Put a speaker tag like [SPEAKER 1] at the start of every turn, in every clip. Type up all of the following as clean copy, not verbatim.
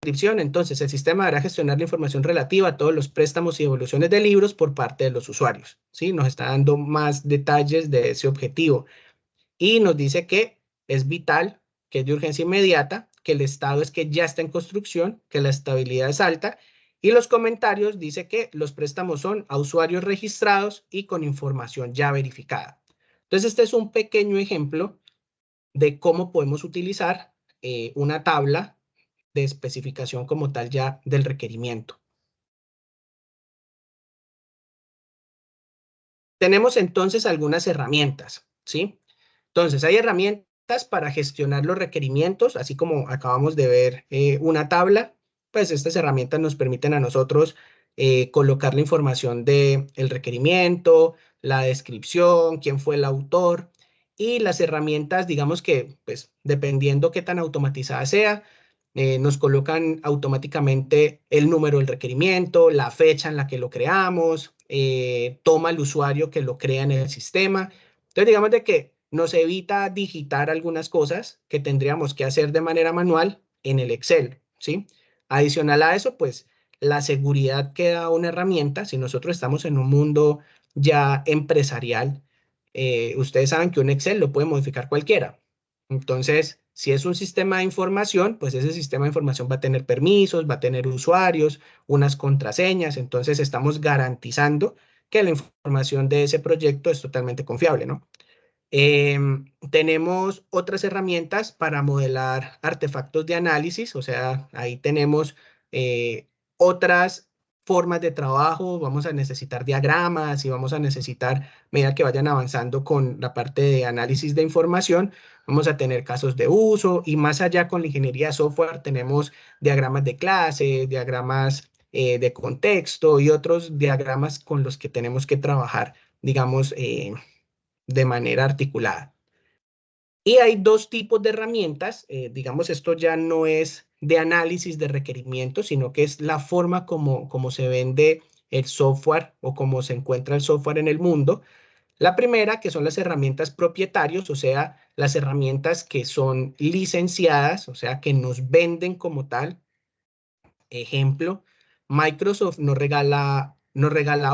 [SPEAKER 1] descripción, entonces, el sistema deberá gestionar la información relativa a todos los préstamos y devoluciones de libros por parte de los usuarios, ¿sí? Nos está dando más detalles de ese objetivo. Y nos dice que es vital, que es de urgencia inmediata, que el estado es que ya está en construcción, que la estabilidad es alta, y los comentarios dice que los préstamos son a usuarios registrados y con información ya verificada. Entonces, este es un pequeño ejemplo de cómo podemos utilizar una tabla de especificación como tal ya del requerimiento. Tenemos entonces algunas herramientas, ¿sí? Entonces, hay herramientas para gestionar los requerimientos, así como acabamos de ver una tabla, pues estas herramientas nos permiten a nosotros colocar la información del requerimiento, la descripción, quién fue el autor, y las herramientas, digamos que, pues, dependiendo qué tan automatizada sea, nos colocan automáticamente el número del requerimiento, la fecha en la que lo creamos, toma el usuario que lo crea en el sistema. Entonces, digamos de que nos evita digitar algunas cosas que tendríamos que hacer de manera manual en el Excel, ¿sí? Adicional a eso, pues, la seguridad que da una herramienta, si nosotros estamos en un mundo ya empresarial, ustedes saben que un Excel lo puede modificar cualquiera. Entonces, si es un sistema de información, pues ese sistema de información va a tener permisos, va a tener usuarios, unas contraseñas, entonces estamos garantizando que la información de ese proyecto es totalmente confiable, ¿no? Tenemos otras herramientas para modelar artefactos de análisis, o sea, ahí tenemos otras formas de trabajo, vamos a necesitar diagramas y vamos a necesitar, a medida que vayan avanzando con la parte de análisis de información, vamos a tener casos de uso y más allá con la ingeniería de software tenemos diagramas de clase, diagramas de contexto y otros diagramas con los que tenemos que trabajar, digamos, de manera articulada. Y hay dos tipos de herramientas, digamos, esto ya no es de análisis de requerimientos, sino que es la forma como se vende el software o cómo se encuentra el software en el mundo. La primera, que son las herramientas propietarios, o sea, las herramientas que son licenciadas, o sea, que nos venden como tal. Ejemplo, Microsoft nos regala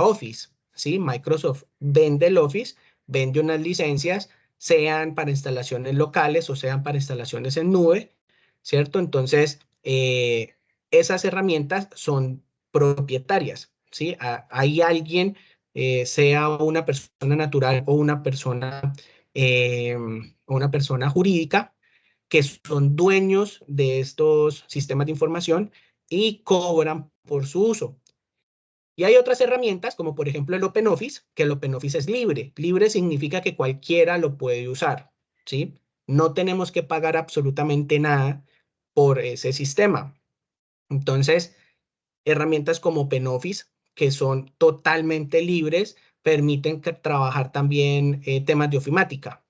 [SPEAKER 1] Office, ¿sí? Microsoft vende el Office, vende unas licencias, sean para instalaciones locales o sean para instalaciones en nube, ¿cierto? Entonces, esas herramientas son propietarias, ¿sí? Hay alguien, sea una persona natural o una persona jurídica, que son dueños de estos sistemas de información y cobran por su uso. Y hay otras herramientas, como por ejemplo el OpenOffice, que el OpenOffice es libre. Libre significa que cualquiera lo puede usar, ¿sí? No tenemos que pagar absolutamente nada por ese sistema. Entonces, herramientas como OpenOffice, que son totalmente libres, permiten trabajar también temas de ofimática.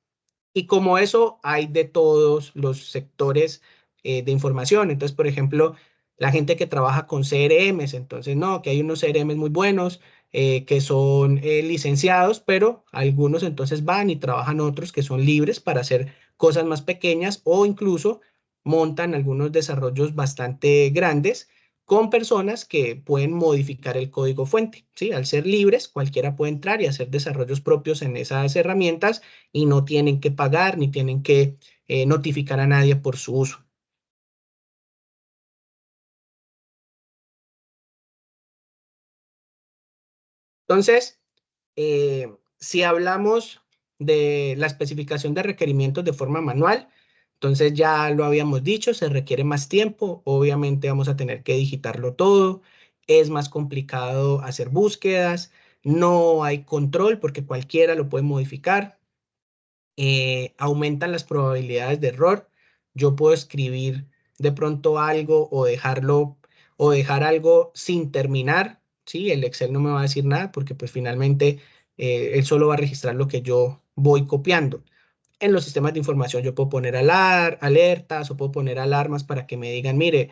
[SPEAKER 1] Y como eso, hay de todos los sectores de información. Entonces, por ejemplo, la gente que trabaja con CRMs, entonces, no, que hay unos CRMs muy buenos que son licenciados, pero algunos entonces van y trabajan otros que son libres para hacer cosas más pequeñas o incluso montan algunos desarrollos bastante grandes con personas que pueden modificar el código fuente, ¿sí? Al ser libres, cualquiera puede entrar y hacer desarrollos propios en esas herramientas y no tienen que pagar ni tienen que notificar a nadie por su uso. Entonces, si hablamos de la especificación de requerimientos de forma manual, entonces ya lo habíamos dicho, se requiere más tiempo, obviamente vamos a tener que digitarlo todo, es más complicado hacer búsquedas, no hay control porque cualquiera lo puede modificar, aumentan las probabilidades de error. Yo puedo escribir de pronto algo o dejar algo sin terminar, ¿sí? El Excel no me va a decir nada porque pues finalmente él solo va a registrar lo que yo voy copiando. En los sistemas de información yo puedo poner alertas o puedo poner alarmas para que me digan, mire,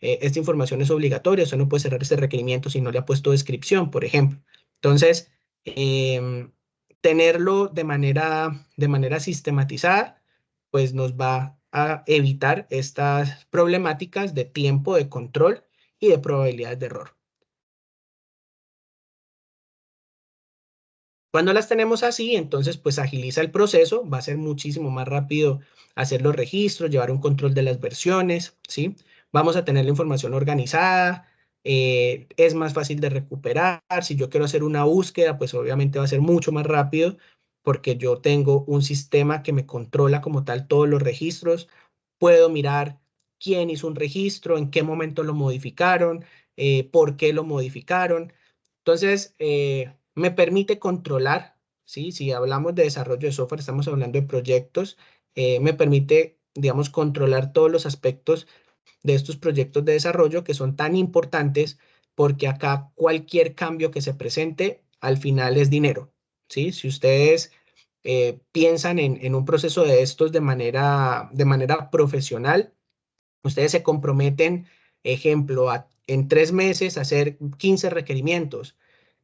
[SPEAKER 1] esta información es obligatoria, usted no puede cerrar este requerimiento si no le ha puesto descripción, por ejemplo. Entonces, tenerlo de manera sistematizada, pues nos va a evitar estas problemáticas de tiempo, de control y de probabilidades de error. Cuando las tenemos así, entonces pues agiliza el proceso, va a ser muchísimo más rápido hacer los registros, llevar un control de las versiones, ¿sí? Vamos a tener la información organizada, es más fácil de recuperar. Si yo quiero hacer una búsqueda, pues obviamente va a ser mucho más rápido porque yo tengo un sistema que me controla como tal todos los registros. Puedo mirar quién hizo un registro, en qué momento lo modificaron, por qué lo modificaron. Entonces, me permite controlar, ¿sí? Si hablamos de desarrollo de software, estamos hablando de proyectos, me permite, digamos, controlar todos los aspectos de estos proyectos de desarrollo que son tan importantes porque acá cualquier cambio que se presente al final es dinero, ¿sí? Si ustedes piensan en un proceso de estos de manera profesional, ustedes se comprometen, ejemplo, en 3 meses a hacer 15 requerimientos.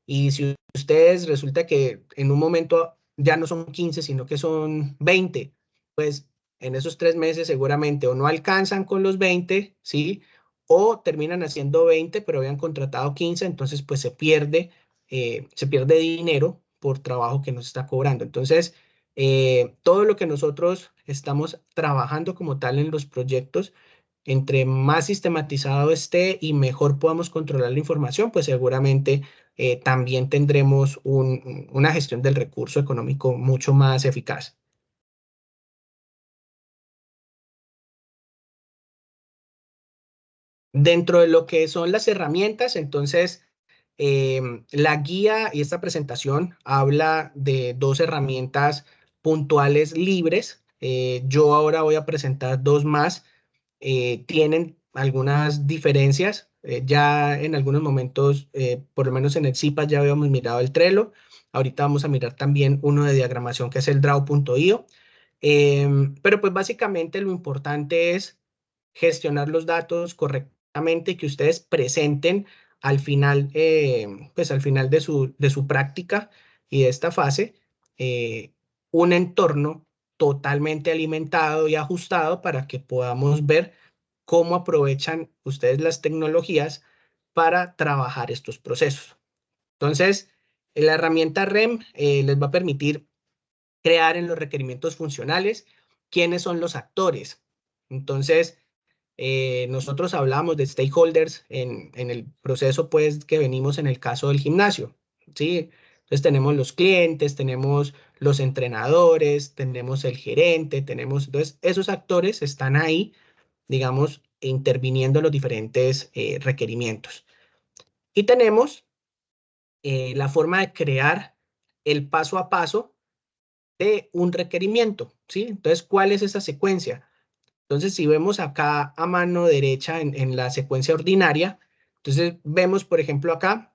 [SPEAKER 1] Y si ustedes resulta que en un momento ya no son 15, sino que son 20, pues en esos 3 meses seguramente o no alcanzan con los 20, ¿sí? O terminan haciendo 20, pero habían contratado 15, entonces pues se pierde dinero por trabajo que nos está cobrando. Entonces, todo lo que nosotros estamos trabajando como tal en los proyectos, entre más sistematizado esté y mejor podamos controlar la información, pues seguramente también tendremos una gestión del recurso económico mucho más eficaz. Dentro de lo que son las herramientas, entonces, la guía y esta presentación habla de dos herramientas puntuales libres. Yo ahora voy a presentar dos más. Tienen algunas diferencias. Ya en algunos momentos, por lo menos en el CIPA ya habíamos mirado el Trello. Ahorita vamos a mirar también uno de diagramación que es el Draw.io. Pero pues básicamente lo importante es gestionar los datos correctamente y que ustedes presenten al final, pues al final de su práctica y de esta fase, un entorno totalmente alimentado y ajustado para que podamos ver cómo aprovechan ustedes las tecnologías para trabajar estos procesos. Entonces, la herramienta REM les va a permitir crear en los requerimientos funcionales quiénes son los actores. Entonces, nosotros hablamos de stakeholders en el proceso pues que venimos en el caso del gimnasio, ¿sí? Entonces tenemos los clientes, tenemos los entrenadores, tenemos el gerente, entonces esos actores están ahí, digamos, interviniendo en los diferentes requerimientos. Y tenemos la forma de crear el paso a paso de un requerimiento, ¿sí? Entonces, ¿cuál es esa secuencia? Entonces, si vemos acá a mano derecha en la secuencia ordinaria, entonces vemos, por ejemplo, acá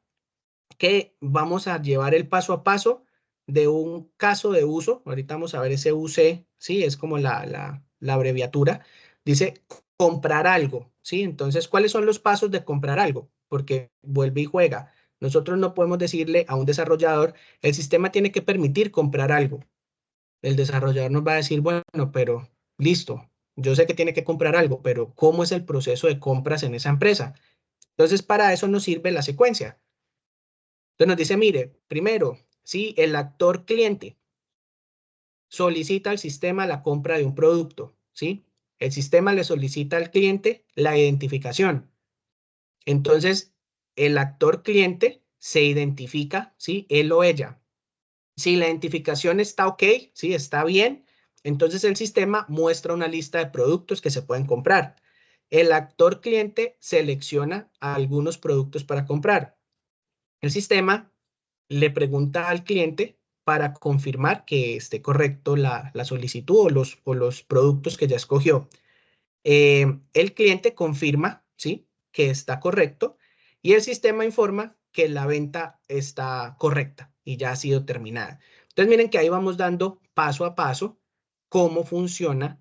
[SPEAKER 1] que vamos a llevar el paso a paso de un caso de uso. Ahorita vamos a ver ese UC, ¿sí? Es como la abreviatura. Dice comprar algo, ¿sí? Entonces, ¿cuáles son los pasos de comprar algo? Porque vuelve y juega. Nosotros no podemos decirle a un desarrollador, el sistema tiene que permitir comprar algo. El desarrollador nos va a decir, bueno, pero listo, yo sé que tiene que comprar algo, pero ¿cómo es el proceso de compras en esa empresa? Entonces, para eso nos sirve la secuencia. Entonces nos dice, mire, primero, si el actor cliente solicita al sistema la compra de un producto, ¿sí? El sistema le solicita al cliente la identificación. Entonces, el actor cliente se identifica, ¿sí? Él o ella. Si la identificación está ok, ¿sí? Está bien, entonces el sistema muestra una lista de productos que se pueden comprar. El actor cliente selecciona algunos productos para comprar. El sistema le pregunta al cliente para confirmar que esté correcto la solicitud o los productos que ya escogió. El cliente confirma, ¿sí? Que está correcto y el sistema informa que la venta está correcta y ya ha sido terminada. Entonces miren que ahí vamos dando paso a paso cómo funciona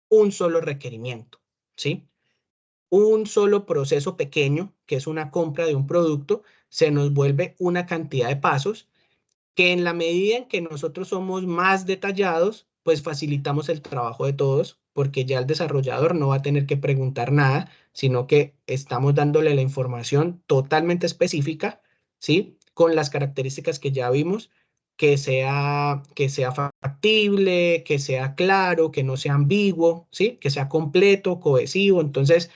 [SPEAKER 1] un solo requerimiento, ¿sí? Un solo proceso pequeño, que es una compra de un producto, se nos vuelve una cantidad de pasos que en la medida en que nosotros somos más detallados, pues facilitamos el trabajo de todos, porque ya el desarrollador no va a tener que preguntar nada, sino que estamos dándole la información totalmente específica, ¿sí? Con las características que ya vimos, que sea factible, que sea claro, que no sea ambiguo, ¿sí? Que sea completo, cohesivo. Entonces,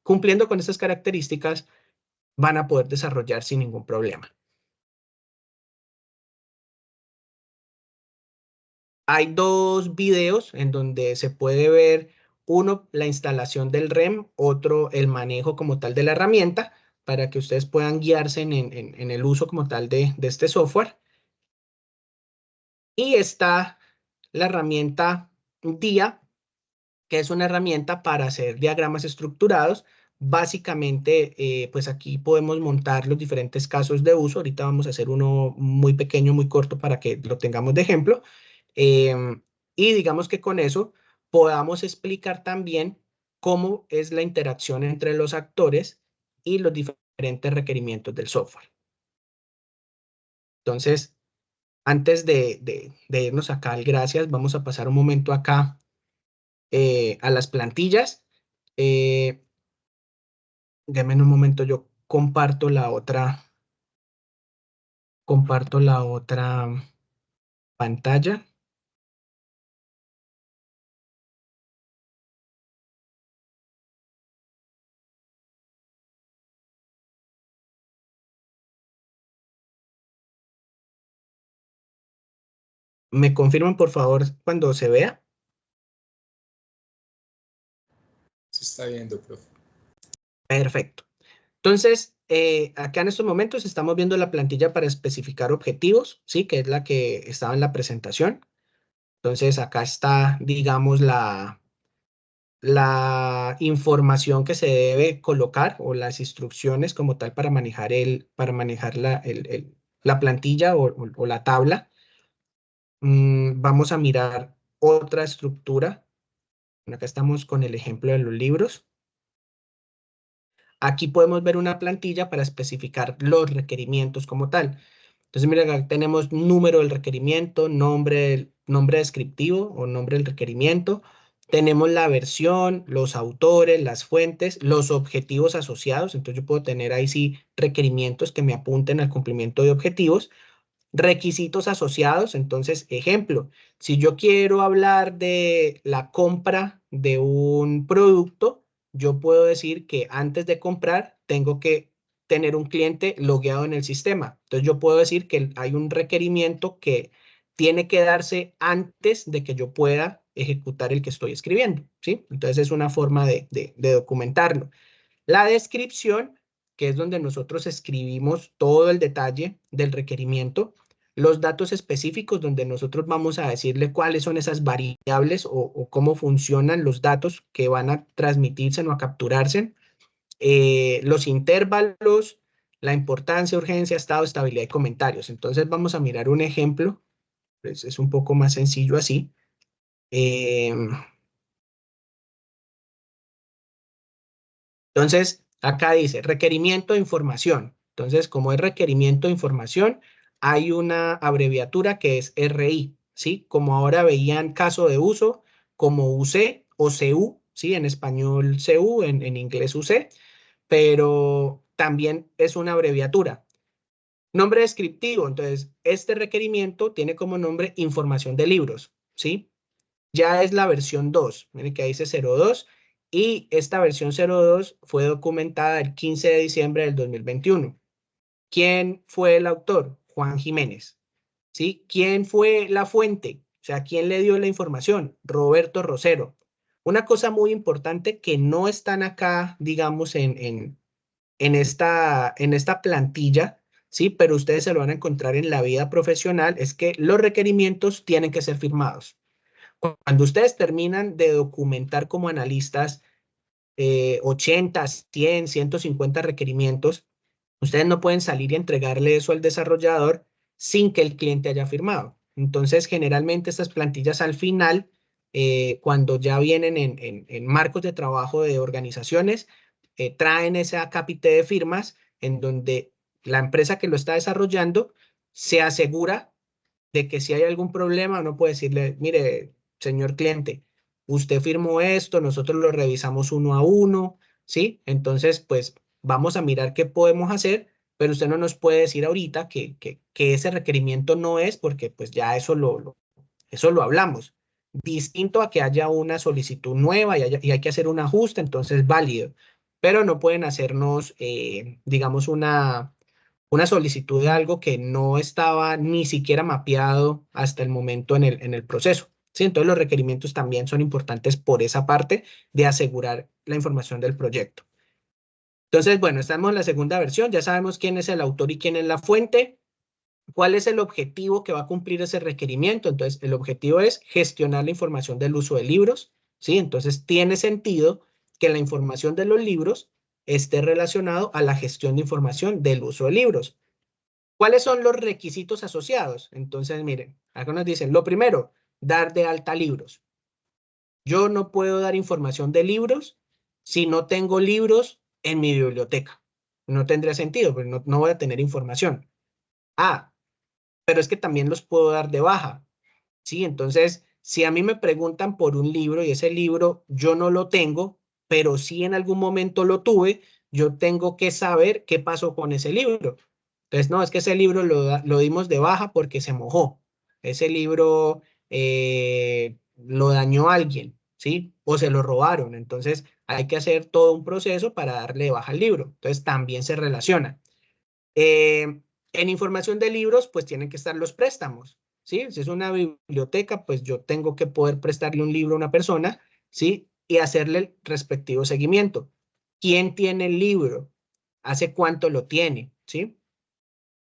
[SPEAKER 1] cumpliendo con estas características, van a poder desarrollar sin ningún problema. Hay dos videos en donde se puede ver, uno, la instalación del REM, otro, el manejo como tal de la herramienta, para que ustedes puedan guiarse en el uso como tal de este software. Y está la herramienta DIA, que es una herramienta para hacer diagramas estructurados. Básicamente, pues aquí podemos montar los diferentes casos de uso. Ahorita vamos a hacer uno muy pequeño, muy corto para que lo tengamos de ejemplo. Em, y digamos que con eso podamos explicar también cómo es la interacción entre los actores y los diferentes requerimientos del software. Entonces, antes de irnos acá al gracias, vamos a pasar un momento acá a las plantillas. Eh, Denme un momento, yo comparto la otra pantalla. ¿Me confirman, por favor, cuando se vea?
[SPEAKER 2] Se está viendo, profe.
[SPEAKER 1] Perfecto. Entonces, acá en estos momentos estamos viendo la plantilla para especificar objetivos, ¿sí? Que es la que estaba en la presentación. Entonces, acá está, digamos, la información que se debe colocar o las instrucciones como tal para manejar la plantilla o la tabla. Vamos a mirar otra estructura. Bueno, acá estamos con el ejemplo de los libros. Aquí podemos ver una plantilla para especificar los requerimientos como tal. Entonces, miren, acá tenemos número del requerimiento, nombre descriptivo o nombre del requerimiento. Tenemos la versión, los autores, las fuentes, los objetivos asociados. Entonces, yo puedo tener ahí sí requerimientos que me apunten al cumplimiento de objetivos. Requisitos asociados. Entonces, ejemplo, si yo quiero hablar de la compra de un producto, yo puedo decir que antes de comprar tengo que tener un cliente logueado en el sistema. Entonces, yo puedo decir que hay un requerimiento que tiene que darse antes de que yo pueda ejecutar el que estoy escribiendo, ¿sí? Entonces, es una forma de documentarlo. La descripción, que es donde nosotros escribimos todo el detalle del requerimiento, los datos específicos, donde nosotros vamos a decirle cuáles son esas variables o cómo funcionan los datos que van a transmitirse o a capturarse, los intervalos, la importancia, urgencia, estado, estabilidad y comentarios. Entonces vamos a mirar un ejemplo, pues es un poco más sencillo así. Entonces, acá dice requerimiento de información. Entonces, como es requerimiento de información, hay una abreviatura que es RI, ¿sí? Como ahora veían caso de uso, como UC o CU, ¿sí? En español CU, en inglés UC, pero también es una abreviatura. Nombre descriptivo. Entonces, este requerimiento tiene como nombre información de libros, ¿sí? Ya es la versión 2. Miren que ahí dice 02 y esta versión 02 fue documentada el 15 de diciembre del 2021. ¿Quién fue el autor? Juan Jiménez. ¿Sí? ¿Quién fue la fuente? O sea, ¿quién le dio la información? Roberto Rosero. Una cosa muy importante que no están acá, digamos, en esta plantilla, ¿sí? Pero ustedes se lo van a encontrar en la vida profesional, es que los requerimientos tienen que ser firmados. Cuando ustedes terminan de documentar como analistas 80, 100, 150 requerimientos, ustedes no pueden salir y entregarle eso al desarrollador sin que el cliente haya firmado. Entonces, generalmente estas plantillas al final, cuando ya vienen en marcos de trabajo de organizaciones, traen esa cápite de firmas en donde la empresa que lo está desarrollando se asegura de que si hay algún problema, uno puede decirle, mire, señor cliente, usted firmó esto, nosotros lo revisamos uno a uno, ¿sí? Entonces, pues vamos a mirar qué podemos hacer, pero usted no nos puede decir ahorita que ese requerimiento no es, porque pues ya eso lo hablamos. Distinto a que haya una solicitud nueva y hay que hacer un ajuste, entonces válido. Pero no pueden hacernos, digamos, una solicitud de algo que no estaba ni siquiera mapeado hasta el momento en el proceso. ¿Sí? Entonces los requerimientos también son importantes por esa parte de asegurar la información del proyecto. Entonces, bueno, estamos en la segunda versión, ya sabemos quién es el autor y quién es la fuente. ¿Cuál es el objetivo que va a cumplir ese requerimiento? Entonces, el objetivo es gestionar la información del uso de libros, ¿sí? Entonces, tiene sentido que la información de los libros esté relacionado a la gestión de información del uso de libros. ¿Cuáles son los requisitos asociados? Entonces, miren, acá nos dicen, lo primero, dar de alta libros. Yo no puedo dar información de libros si no tengo libros en mi biblioteca. No tendría sentido, pero no voy a tener información. Ah, pero es que también los puedo dar de baja, ¿sí? Entonces, si a mí me preguntan por un libro y ese libro yo no lo tengo, pero sí en algún momento lo tuve, yo tengo que saber qué pasó con ese libro. Entonces, no, es que ese libro lo dimos de baja porque se mojó. Ese libro lo dañó alguien, ¿sí? O se lo robaron. Entonces, hay que hacer todo un proceso para darle de baja al libro. Entonces, también se relaciona. En información de libros, pues tienen que estar los préstamos, ¿sí? Si es una biblioteca, pues yo tengo que poder prestarle un libro a una persona, ¿sí? Y hacerle el respectivo seguimiento. ¿Quién tiene el libro? ¿Hace cuánto lo tiene? ¿Sí?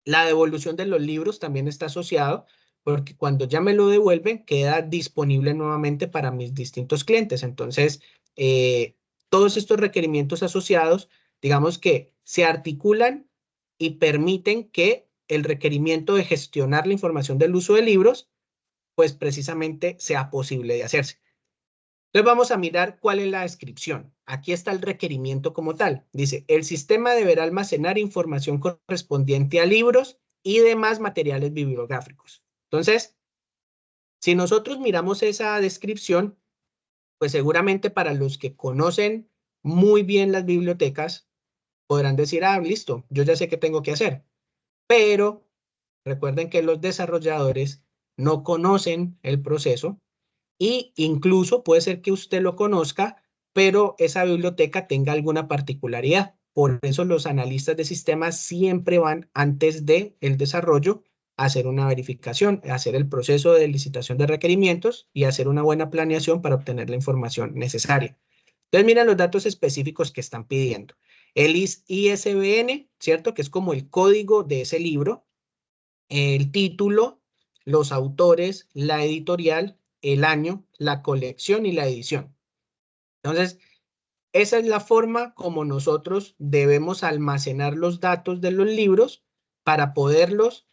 [SPEAKER 1] La devolución de los libros también está asociado porque cuando ya me lo devuelven, queda disponible nuevamente para mis distintos clientes. Entonces, todos estos requerimientos asociados, digamos que se articulan y permiten que el requerimiento de gestionar la información del uso de libros, pues precisamente sea posible de hacerse. Entonces vamos a mirar cuál es la descripción. Aquí está el requerimiento como tal. Dice, el sistema deberá almacenar información correspondiente a libros y demás materiales bibliográficos. Entonces, si nosotros miramos esa descripción, pues seguramente para los que conocen muy bien las bibliotecas, podrán decir, ah, listo, yo ya sé qué tengo que hacer. Pero recuerden que los desarrolladores no conocen el proceso y incluso puede ser que usted lo conozca, pero esa biblioteca tenga alguna particularidad. Por eso los analistas de sistemas siempre van antes de el desarrollo a hacer una verificación, a hacer el proceso de licitación de requerimientos y hacer una buena planeación para obtener la información necesaria. Entonces, mira los datos específicos que están pidiendo. El ISBN, ¿cierto? Que es como el código de ese libro, el título, los autores, la editorial, el año, la colección y la edición. Entonces, esa es la forma como nosotros debemos almacenar los datos de los libros para poderlos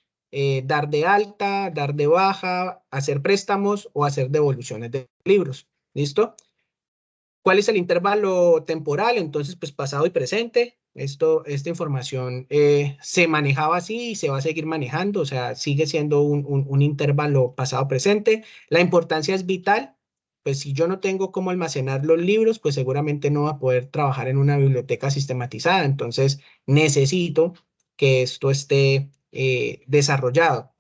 [SPEAKER 1] dar de alta, dar de baja, hacer préstamos o hacer devoluciones de libros. ¿Listo? ¿Cuál es el intervalo temporal? Entonces, pues pasado y presente. Esta información se manejaba así y se va a seguir manejando, o sea, sigue siendo un intervalo pasado-presente. La importancia es vital, pues si yo no tengo cómo almacenar los libros, pues seguramente no va a poder trabajar en una biblioteca sistematizada, entonces necesito que esto esté desarrollado.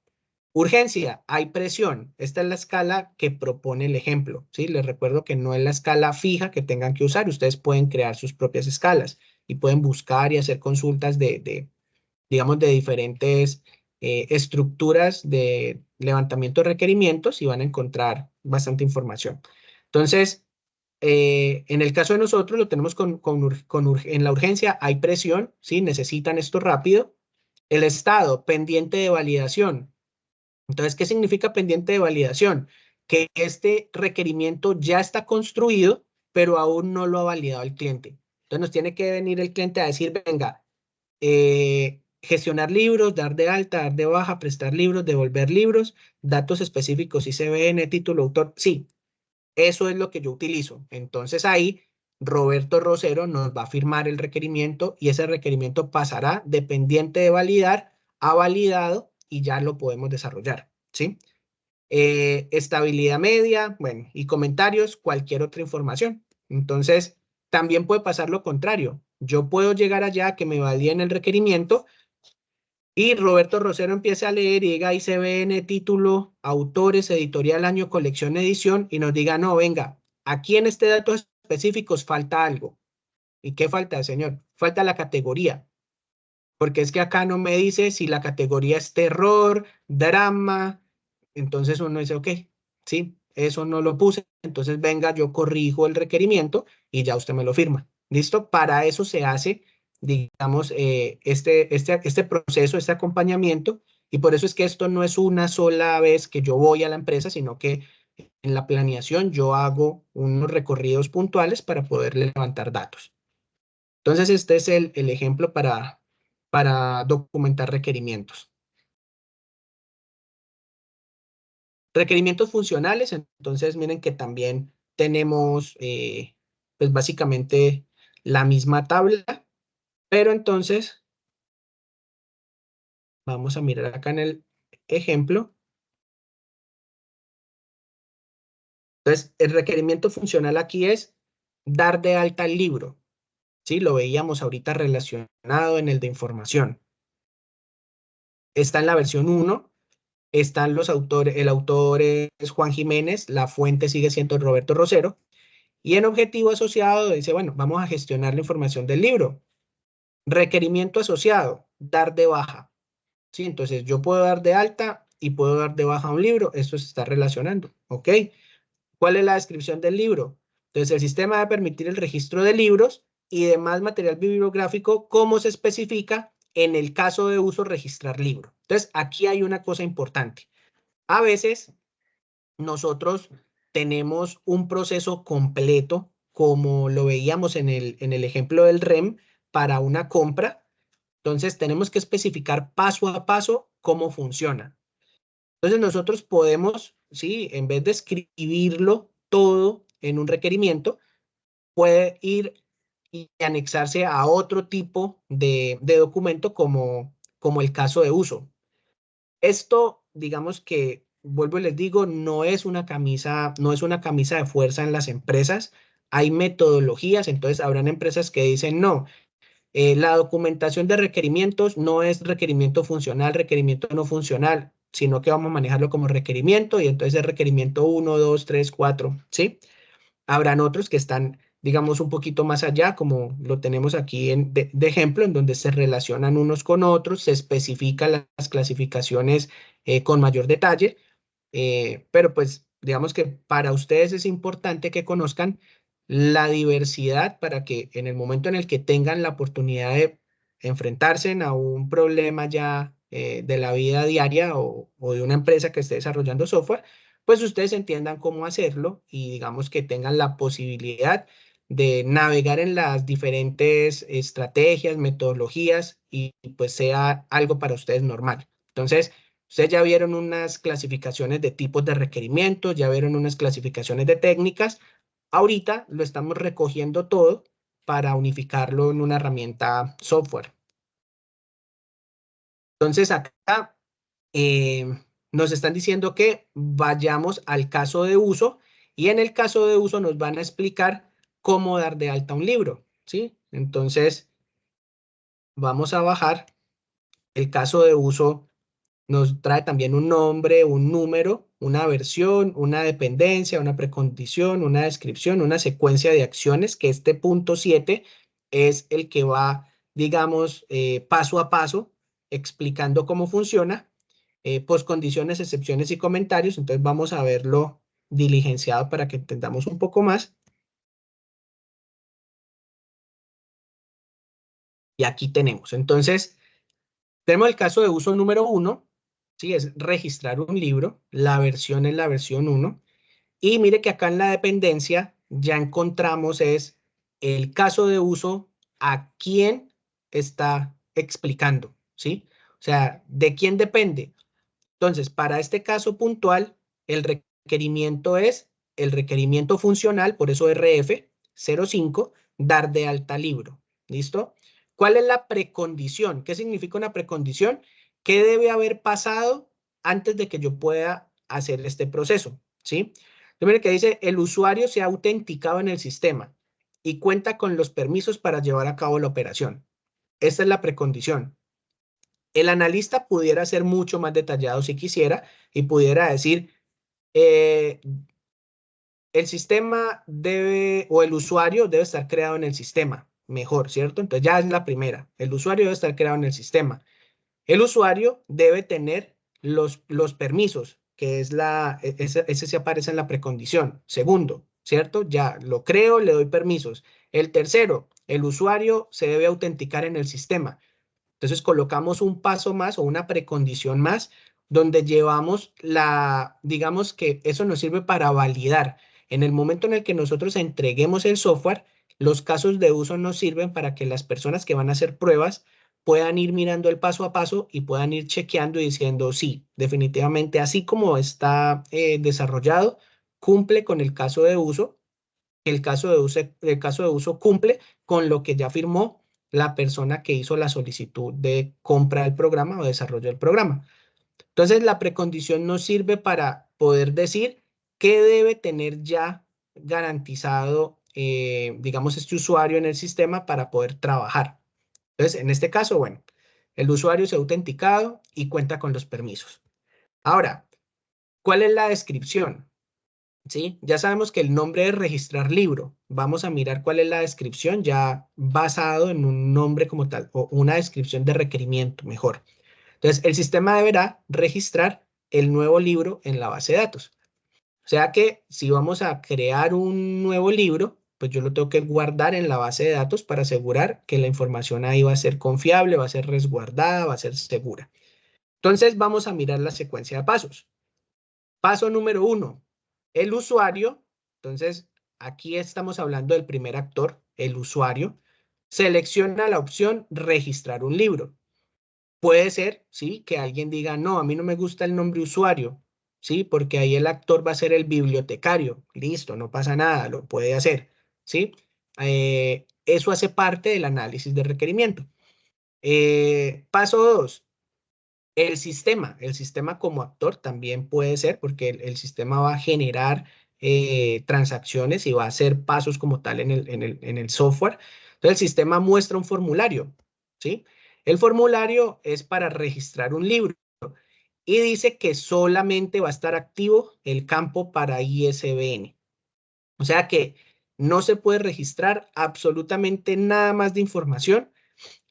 [SPEAKER 1] Urgencia, hay presión. Esta es la escala que propone el ejemplo, ¿sí? Les recuerdo que no es la escala fija que tengan que usar. Ustedes pueden crear sus propias escalas y pueden buscar y hacer consultas digamos, de diferentes estructuras de levantamiento de requerimientos y van a encontrar bastante información. Entonces, en el caso de nosotros lo tenemos en la urgencia, hay presión, ¿sí? Necesitan esto rápido. El estado pendiente de validación. Entonces, ¿qué significa pendiente de validación? Que este requerimiento ya está construido, pero aún no lo ha validado el cliente. Entonces, nos tiene que venir el cliente a decir, venga, gestionar libros, dar de alta, dar de baja, prestar libros, devolver libros, datos específicos, ISBN, título, autor. Sí, eso es lo que yo utilizo. Entonces, ahí Roberto Rosero nos va a firmar el requerimiento y ese requerimiento pasará de pendiente de validar a validado y ya lo podemos desarrollar, ¿sí? estabilidad media, bueno, y comentarios, cualquier otra información. Entonces, también puede pasar lo contrario. Yo puedo llegar allá a que me validen el requerimiento y Roberto Rosero empieza a leer y diga ICBN, título, autores, editorial, año, colección, edición, y nos diga, no, venga, aquí en este datos específicos falta algo. ¿Y qué falta, señor? Falta la categoría. Porque es que acá no me dice si la categoría es terror, drama. Entonces uno dice, ok, sí, eso no lo puse. Entonces venga, yo corrijo el requerimiento y ya usted me lo firma. ¿Listo? Para eso se hace, digamos, este proceso, este acompañamiento. Y por eso es que esto no es una sola vez que yo voy a la empresa, sino que en la planeación yo hago unos recorridos puntuales para poder levantar datos. Entonces, este es el ejemplo para documentar requerimientos. Requerimientos funcionales, entonces miren que también tenemos, pues básicamente la misma tabla, pero entonces vamos a mirar acá en el ejemplo. Entonces, el requerimiento funcional aquí es dar de alta el libro, ¿sí? Lo veíamos ahorita relacionado en el de información. Está en la versión 1. Están los autores, el autor es Juan Jiménez, la fuente sigue siendo Roberto Rosero, y en objetivo asociado dice, bueno, vamos a gestionar la información del libro. Requerimiento asociado, dar de baja. ¿Sí? Entonces yo puedo dar de alta y puedo dar de baja un libro, esto se está relacionando, ¿ok? ¿Cuál es la descripción del libro? Entonces el sistema va a permitir el registro de libros y demás material bibliográfico, como se especifica en el caso de uso registrar libro. Entonces aquí hay una cosa importante. A veces nosotros tenemos un proceso completo, como lo veíamos en el ejemplo del REM, para una compra. Entonces tenemos que especificar paso a paso cómo funciona. Entonces nosotros podemos, sí, en vez de escribirlo todo en un requerimiento, puede ir y anexarse a otro tipo de documento como el caso de uso. Esto, digamos que, vuelvo y les digo, no es una camisa de fuerza en las empresas. Hay metodologías, entonces habrán empresas que dicen, no, la documentación de requerimientos no es requerimiento funcional, requerimiento no funcional, sino que vamos a manejarlo como requerimiento y entonces es requerimiento 1, 2, 3, 4, ¿sí? Habrán otros que están, digamos, un poquito más allá, como lo tenemos aquí de ejemplo, en donde se relacionan unos con otros, se especifican las clasificaciones con mayor detalle, pero pues digamos que para ustedes es importante que conozcan la diversidad para que en el momento en el que tengan la oportunidad de enfrentarse a un problema ya de la vida diaria o de una empresa que esté desarrollando software, pues ustedes entiendan cómo hacerlo y digamos que tengan la posibilidad de navegar en las diferentes estrategias, metodologías y pues sea algo para ustedes normal. Entonces, ustedes ya vieron unas clasificaciones de tipos de requerimientos, ya vieron unas clasificaciones de técnicas. Ahorita lo estamos recogiendo todo para unificarlo en una herramienta software. Entonces acá eh, nos están diciendo que vayamos al caso de uso y en el caso de uso nos van a explicar cómo dar de alta un libro, ¿sí? Entonces vamos a bajar. El caso de uso nos trae también un nombre, un número, una versión, una dependencia, una precondición, una descripción, una secuencia de acciones, que este punto 7 es el que va, digamos, paso a paso, explicando cómo funciona, postcondiciones, excepciones y comentarios. Entonces vamos a verlo diligenciado para que entendamos un poco más. Y aquí tenemos. Entonces, tenemos el caso de uso número 1, ¿sí? Es registrar un libro, la versión es la versión 1. Y mire que acá en la dependencia ya encontramos es el caso de uso a quién está explicando, ¿sí? O sea, ¿de quién depende? Entonces, para este caso puntual, el requerimiento es el requerimiento funcional, por eso RF 05, dar de alta libro. ¿Listo? ¿Cuál es la precondición? ¿Qué significa una precondición? ¿Qué debe haber pasado antes de que yo pueda hacer este proceso, ¿sí? Entonces, miren que dice, el usuario se ha autenticado en el sistema y cuenta con los permisos para llevar a cabo la operación. Esta es la precondición. El analista pudiera ser mucho más detallado si quisiera y pudiera decir, el sistema debe, o el usuario debe estar creado en el sistema, mejor, ¿cierto? Entonces ya es la primera. El usuario debe estar creado en el sistema. El usuario debe tener los permisos, que es ese se aparece en la precondición. Segundo, ¿cierto? Ya lo creo, le doy permisos. El tercero, el usuario se debe autenticar en el sistema. Entonces colocamos un paso más o una precondición más donde llevamos digamos que eso nos sirve para validar. En el momento en el que nosotros entreguemos el software, los casos de uso nos sirven para que las personas que van a hacer pruebas puedan ir mirando el paso a paso y puedan ir chequeando y diciendo, sí, definitivamente así como está desarrollado, cumple con el caso de uso. El caso de uso cumple con lo que ya firmó la persona que hizo la solicitud de compra del programa o desarrollo del programa. Entonces, la precondición nos sirve para poder decir qué debe tener ya garantizado, digamos, este usuario en el sistema para poder trabajar. Entonces, en este caso, bueno, el usuario se ha autenticado y cuenta con los permisos. Ahora, ¿cuál es la descripción? ¿Sí? Ya sabemos que el nombre es registrar libro. Vamos a mirar cuál es la descripción ya basado en un nombre como tal o una descripción de requerimiento mejor. Entonces, el sistema deberá registrar el nuevo libro en la base de datos. O sea que si vamos a crear un nuevo libro, pues yo lo tengo que guardar en la base de datos para asegurar que la información ahí va a ser confiable, va a ser resguardada, va a ser segura. Entonces, vamos a mirar la secuencia de pasos. Paso número 1, el usuario. Entonces, aquí estamos hablando del primer actor, el usuario. Selecciona la opción registrar un libro. Puede ser, ¿sí? Que alguien diga, no, a mí no me gusta el nombre usuario, ¿sí? Porque ahí el actor va a ser el bibliotecario. Listo, no pasa nada, lo puede hacer, ¿sí? Eso hace parte del análisis de requerimiento. Paso 2, el sistema como actor también puede ser, porque el sistema va a generar transacciones y va a hacer pasos como tal en el software. Entonces, el sistema muestra un formulario, ¿sí? El formulario es para registrar un libro y dice que solamente va a estar activo el campo para ISBN. O sea que no se puede registrar absolutamente nada más de información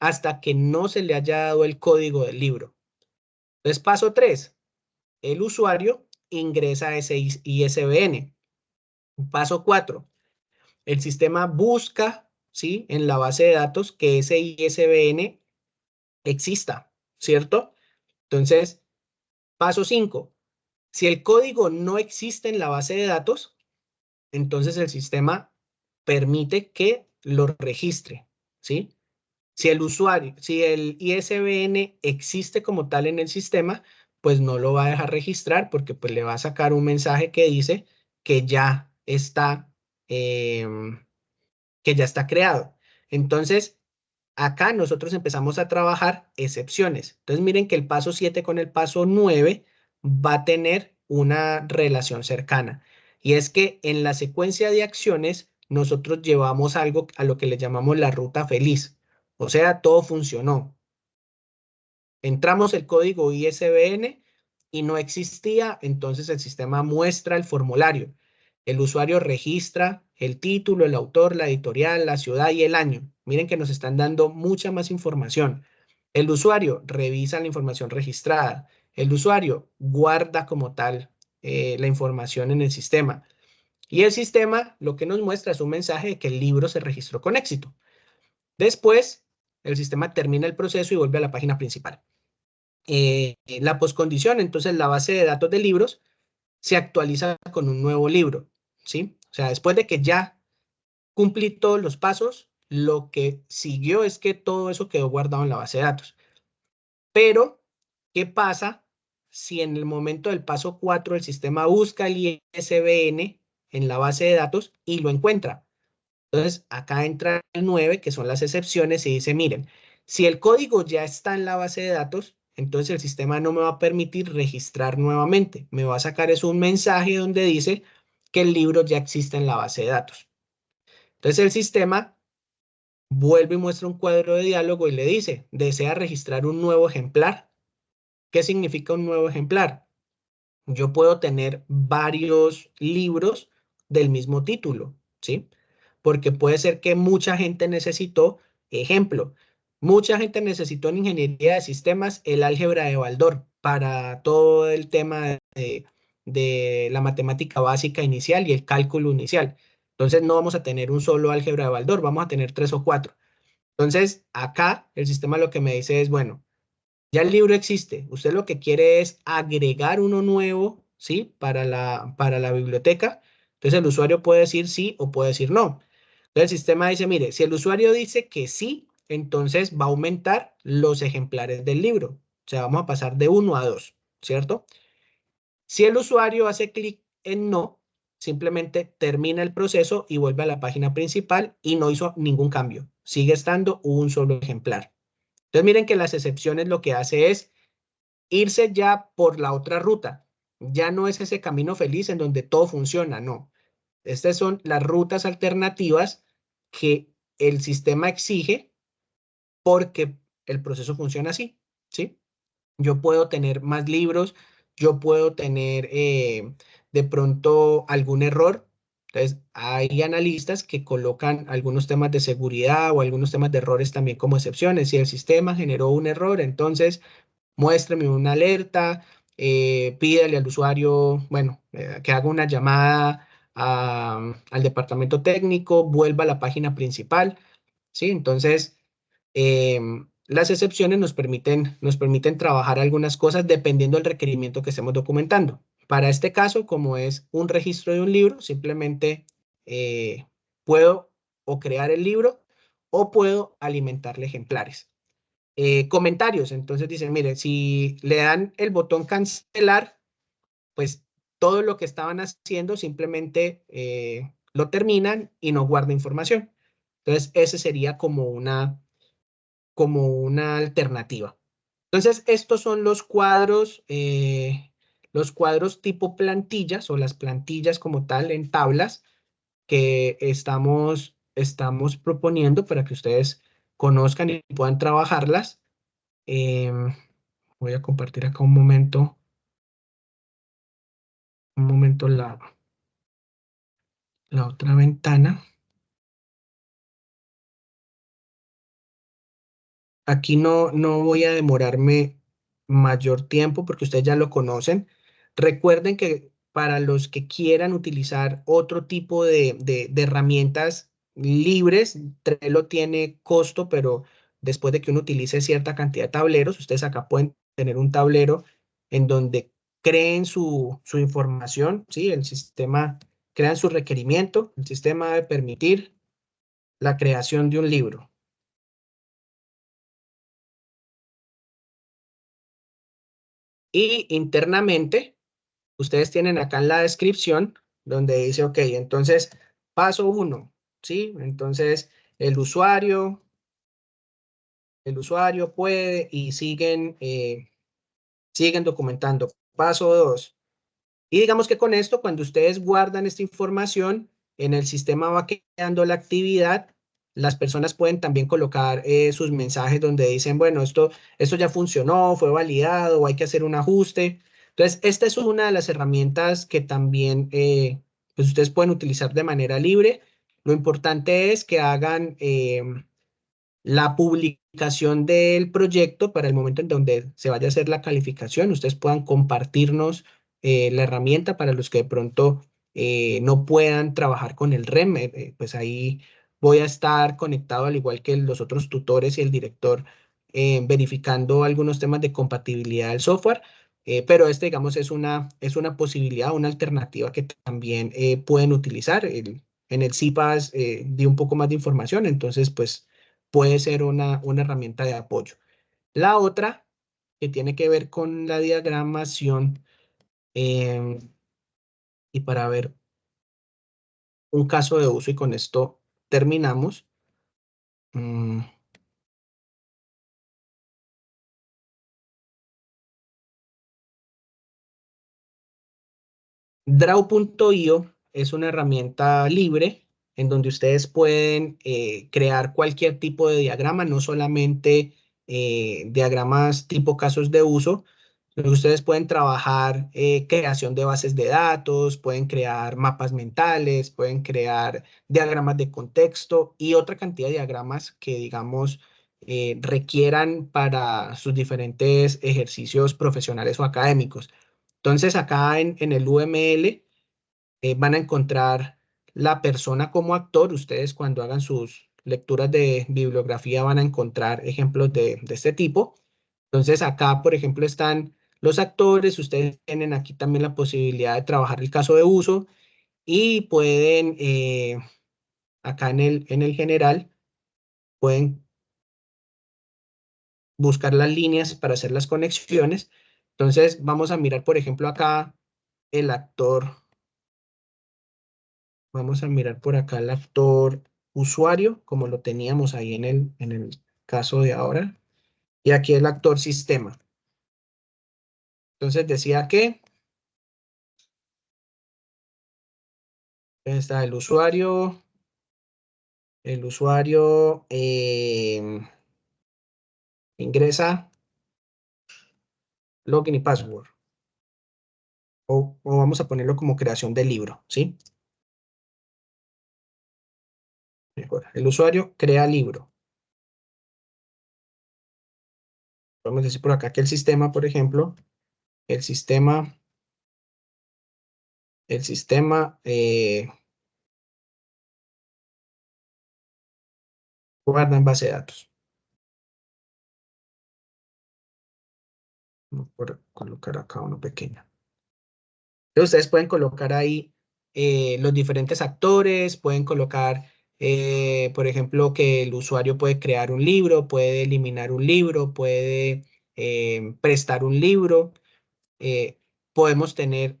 [SPEAKER 1] hasta que no se le haya dado el código del libro. Entonces, paso 3, el usuario ingresa ese ISBN. Paso 4, el sistema busca, ¿sí? En la base de datos que ese ISBN exista, ¿cierto? Entonces, paso 5, si el código no existe en la base de datos, entonces el sistema permite que lo registre, ¿sí? Si el ISBN existe como tal en el sistema, pues no lo va a dejar registrar porque pues le va a sacar un mensaje que dice que em, que ya está creado. Entonces, acá nosotros empezamos a trabajar excepciones. Entonces, miren que el paso 7 con el paso 9 va a tener una relación cercana. Y es que en la secuencia de acciones, nosotros llevamos algo a lo que le llamamos la ruta feliz. O sea, todo funcionó. Entramos el código ISBN y no existía, entonces el sistema muestra el formulario. El usuario registra el título, el autor, la editorial, la ciudad y el año. Miren que nos están dando mucha más información. El usuario revisa la información registrada. El usuario guarda como tal la información en el sistema. Y el sistema lo que nos muestra es un mensaje de que el libro se registró con éxito. Después, el sistema termina el proceso y vuelve a la página principal. La poscondición, entonces la base de datos de libros se actualiza con un nuevo libro, ¿sí? O sea, después de que ya cumplí todos los pasos, lo que siguió es que todo eso quedó guardado en la base de datos. Pero, ¿qué pasa si en el momento del paso 4 el sistema busca el ISBN en la base de datos y lo encuentra? Entonces, acá entra el 9, que son las excepciones, y dice, miren, si el código ya está en la base de datos, entonces el sistema no me va a permitir registrar nuevamente. Me va a sacar es un mensaje donde dice que el libro ya existe en la base de datos. Entonces el sistema vuelve y muestra un cuadro de diálogo y le dice, ¿desea registrar un nuevo ejemplar? ¿Qué significa un nuevo ejemplar? Yo puedo tener varios libros del mismo título, ¿sí? Porque puede ser que mucha gente necesitó, ejemplo, mucha gente necesitó en ingeniería de sistemas el álgebra de Baldor para todo el tema de la matemática básica inicial y el cálculo inicial. Entonces no vamos a tener un solo álgebra de Baldor, vamos a tener 3 o 4. Entonces acá el sistema lo que me dice es, bueno, ya el libro existe. Usted lo que quiere es agregar uno nuevo, ¿sí? Para la biblioteca. Entonces el usuario puede decir sí o puede decir no. Entonces el sistema dice, mire, si el usuario dice que sí, entonces va a aumentar los ejemplares del libro. O sea, vamos a pasar de 1 a 2, ¿cierto? Si el usuario hace clic en no, simplemente termina el proceso y vuelve a la página principal y no hizo ningún cambio. Sigue estando un solo ejemplar. Entonces miren que las excepciones lo que hace es irse ya por la otra ruta. Ya no es ese camino feliz en donde todo funciona, no. Estas son las rutas alternativas que el sistema exige porque el proceso funciona así, ¿sí? Yo puedo tener más libros, yo puedo tener de pronto algún error. Entonces, hay analistas que colocan algunos temas de seguridad o algunos temas de errores también como excepciones. Si el sistema generó un error, entonces muéstrame una alerta, pídale al usuario, bueno, que haga una llamada al departamento técnico, vuelva a la página principal, ¿sí? Entonces, las excepciones nos permiten trabajar algunas cosas dependiendo del requerimiento que estemos documentando. Para este caso, como es un registro de un libro, simplemente puedo o crear el libro o puedo alimentarle ejemplares. Comentarios. Entonces dicen, mire, si le dan el botón cancelar, pues todo lo que estaban haciendo simplemente lo terminan y no guarda información. Entonces, ese sería como una alternativa. Entonces, estos son los cuadros tipo plantillas o las plantillas como tal en tablas que estamos proponiendo para que ustedes conozcan y puedan trabajarlas. Em, Voy a compartir acá un momento la otra ventana. Aquí no voy a demorarme mayor tiempo porque ustedes ya lo conocen. Recuerden que para los que quieran utilizar otro tipo de herramientas libres, Trello tiene costo, pero después de que uno utilice cierta cantidad de tableros, ustedes acá pueden tener un tablero en donde creen su información, ¿sí? El sistema crea su requerimiento, el sistema debe permitir la creación de un libro. Y internamente, ustedes tienen acá en la descripción donde dice, ok, entonces, paso 1, ¿sí? Entonces, el usuario puede y siguen documentando. Paso 2. Y digamos que con esto, cuando ustedes guardan esta información, en el sistema va quedando la actividad. Las personas pueden también colocar sus mensajes donde dicen, bueno, esto ya funcionó, fue validado, o hay que hacer un ajuste. Entonces, esta es una de las herramientas que también pues ustedes pueden utilizar de manera libre. Lo importante es que hagan la publicación del proyecto para el momento en donde se vaya a hacer la calificación. Ustedes puedan compartirnos la herramienta para los que de pronto no puedan trabajar con el REM. Pues ahí voy a estar conectado al igual que los otros tutores y el director verificando algunos temas de compatibilidad del software. Pero digamos, es una posibilidad, una alternativa que también pueden utilizar. En el CIPAS di un poco más de información, entonces pues puede ser una herramienta de apoyo. La otra, que tiene que ver con la diagramación, em, y para ver un caso de uso, y con esto terminamos. mm, Draw.io es una herramienta libre en donde ustedes pueden crear cualquier tipo de diagrama, no solamente diagramas tipo casos de uso, sino que ustedes pueden trabajar creación de bases de datos, pueden crear mapas mentales, pueden crear diagramas de contexto y otra cantidad de diagramas que, digamos, requieran para sus diferentes ejercicios profesionales o académicos. Entonces, acá en el UML van a encontrar la persona como actor. Ustedes cuando hagan sus lecturas de bibliografía van a encontrar ejemplos de este tipo. Entonces, acá, por ejemplo, están los actores. Ustedes tienen aquí también la posibilidad de trabajar el caso de uso y pueden, acá en el general, pueden buscar las líneas para hacer las conexiones. Entonces, vamos a mirar, por ejemplo, acá el actor. Vamos a mirar por acá el actor usuario, como lo teníamos ahí en el caso de ahora. Y aquí el actor sistema. Entonces decía que está el usuario ingresa login y password. O vamos a ponerlo como creación de libro, ¿sí? Mejor. El usuario crea libro. Vamos a decir por acá que el sistema, por ejemplo, el sistema, el sistema guarda en base de datos. Vamos a colocar acá uno pequeño. Entonces ustedes pueden colocar ahí los diferentes actores, pueden colocar, por ejemplo, que el usuario puede crear un libro, puede eliminar un libro, puede prestar un libro. Podemos tener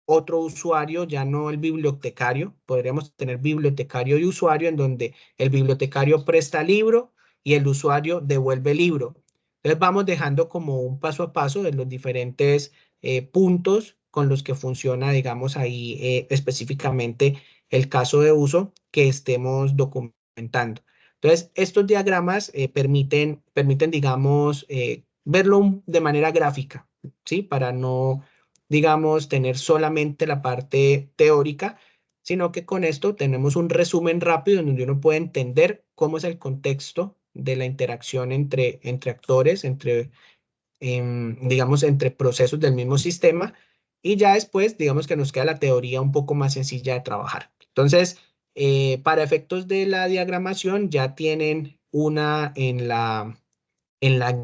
[SPEAKER 1] otro usuario, ya no el bibliotecario. Podríamos tener bibliotecario y usuario en donde el bibliotecario presta libro y el usuario devuelve libro. Entonces vamos dejando como un paso a paso de los diferentes puntos con los que funciona, digamos, ahí específicamente el caso de uso que estemos documentando. Entonces, estos diagramas permiten, digamos, verlo de manera gráfica, ¿sí? Para no digamos, tener solamente la parte teórica, sino que con esto tenemos un resumen rápido en donde uno puede entender cómo es el contexto de la interacción entre actores, digamos, entre procesos del mismo sistema, y ya después, digamos que nos queda la teoría un poco más sencilla de trabajar. Entonces, para efectos de la diagramación, ya tienen una en la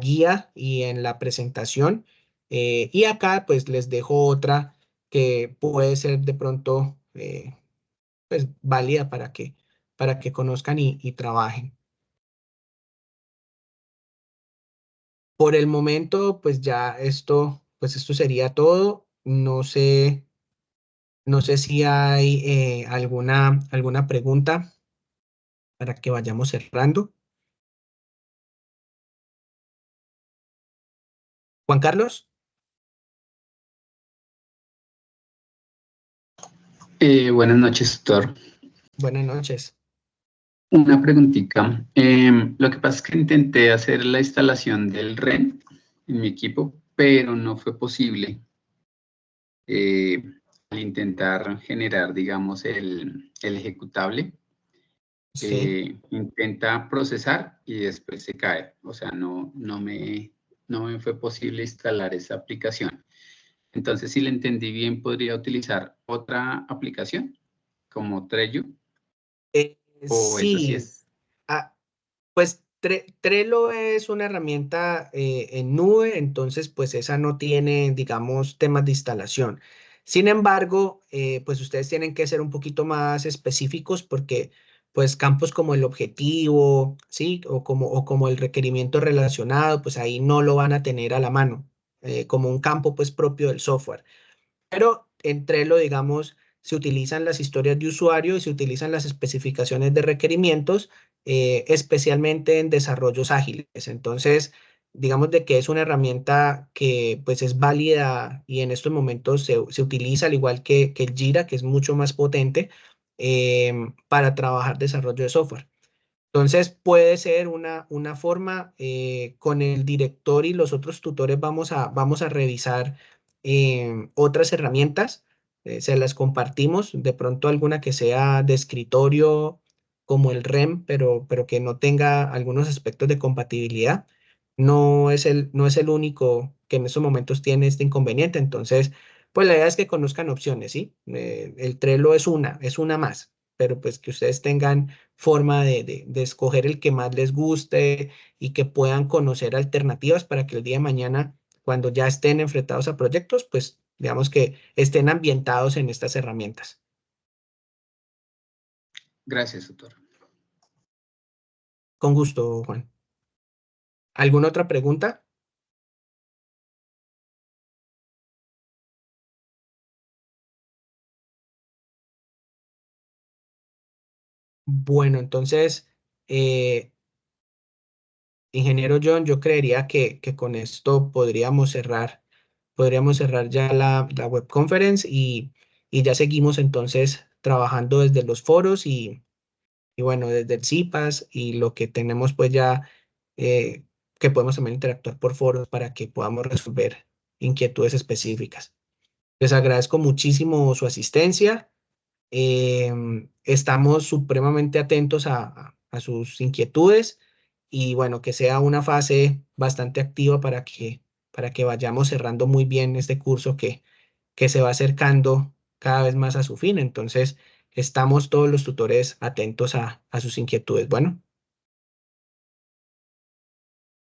[SPEAKER 1] guía y en la presentación. Y acá pues les dejo otra que puede ser de pronto pues válida para que conozcan y trabajen. Por el momento pues ya pues esto sería todo. No sé si hay alguna pregunta para que vayamos cerrando. Juan Carlos,
[SPEAKER 3] Buenas noches, doctor.
[SPEAKER 1] buenas noches.
[SPEAKER 3] Una preguntita. Lo que pasa es que intenté hacer la instalación del REN en mi equipo, pero no fue posible. Al intentar generar, digamos, el ejecutable,
[SPEAKER 1] Sí.
[SPEAKER 3] intenta procesar y después se cae. O sea, no me fue posible instalar esa aplicación. Entonces, si le entendí bien, podría utilizar otra aplicación como Trello, o esa sí
[SPEAKER 1] Sí.
[SPEAKER 3] es.
[SPEAKER 1] Ah, pues Trello es una herramienta en nube, entonces pues esa no tiene, digamos, temas de instalación. Sin embargo, pues ustedes tienen que ser un poquito más específicos porque pues campos como el objetivo, ¿sí? O como el requerimiento relacionado, pues ahí no lo van a tener a la mano, como un campo pues propio del software. Pero en Trello, digamos, se utilizan las historias de usuario y se utilizan las especificaciones de requerimientos, especialmente en desarrollos ágiles. Entonces, digamos de que es una herramienta que pues es válida y en estos momentos se utiliza al igual que el Jira, que es mucho más potente para trabajar desarrollo de software. Entonces puede ser una forma, con el director y los otros tutores vamos a revisar otras herramientas, se las compartimos, de pronto alguna que sea de escritorio como el REM, pero que no tenga algunos aspectos de compatibilidad. No es el único que en estos momentos tiene este inconveniente, entonces pues la idea es que conozcan opciones, ¿sí? El Trello es una más, pero pues que ustedes tengan forma de escoger el que más les guste y que puedan conocer alternativas para que el día de mañana, cuando ya estén enfrentados a proyectos, pues digamos que estén ambientados en estas herramientas.
[SPEAKER 3] Gracias, doctor.
[SPEAKER 1] Con gusto, Juan. ¿Alguna otra pregunta? Bueno, entonces, ingeniero John, yo creería que con esto podríamos cerrar ya la web conference y ya seguimos entonces trabajando desde los foros y bueno, desde el CIPAS y lo que tenemos pues ya, que podemos también interactuar por foros para que podamos resolver inquietudes específicas. Les agradezco muchísimo su asistencia. Estamos supremamente atentos a sus inquietudes y bueno, que sea una fase bastante activa para que vayamos cerrando muy bien este curso que se va acercando cada vez más a su fin. Entonces, estamos todos los tutores atentos a sus inquietudes. Bueno,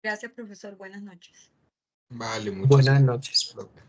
[SPEAKER 4] Gracias, profesor. Buenas noches.
[SPEAKER 2] Vale, muchas
[SPEAKER 1] buenas
[SPEAKER 2] gracias,
[SPEAKER 1] noches.
[SPEAKER 2] profe.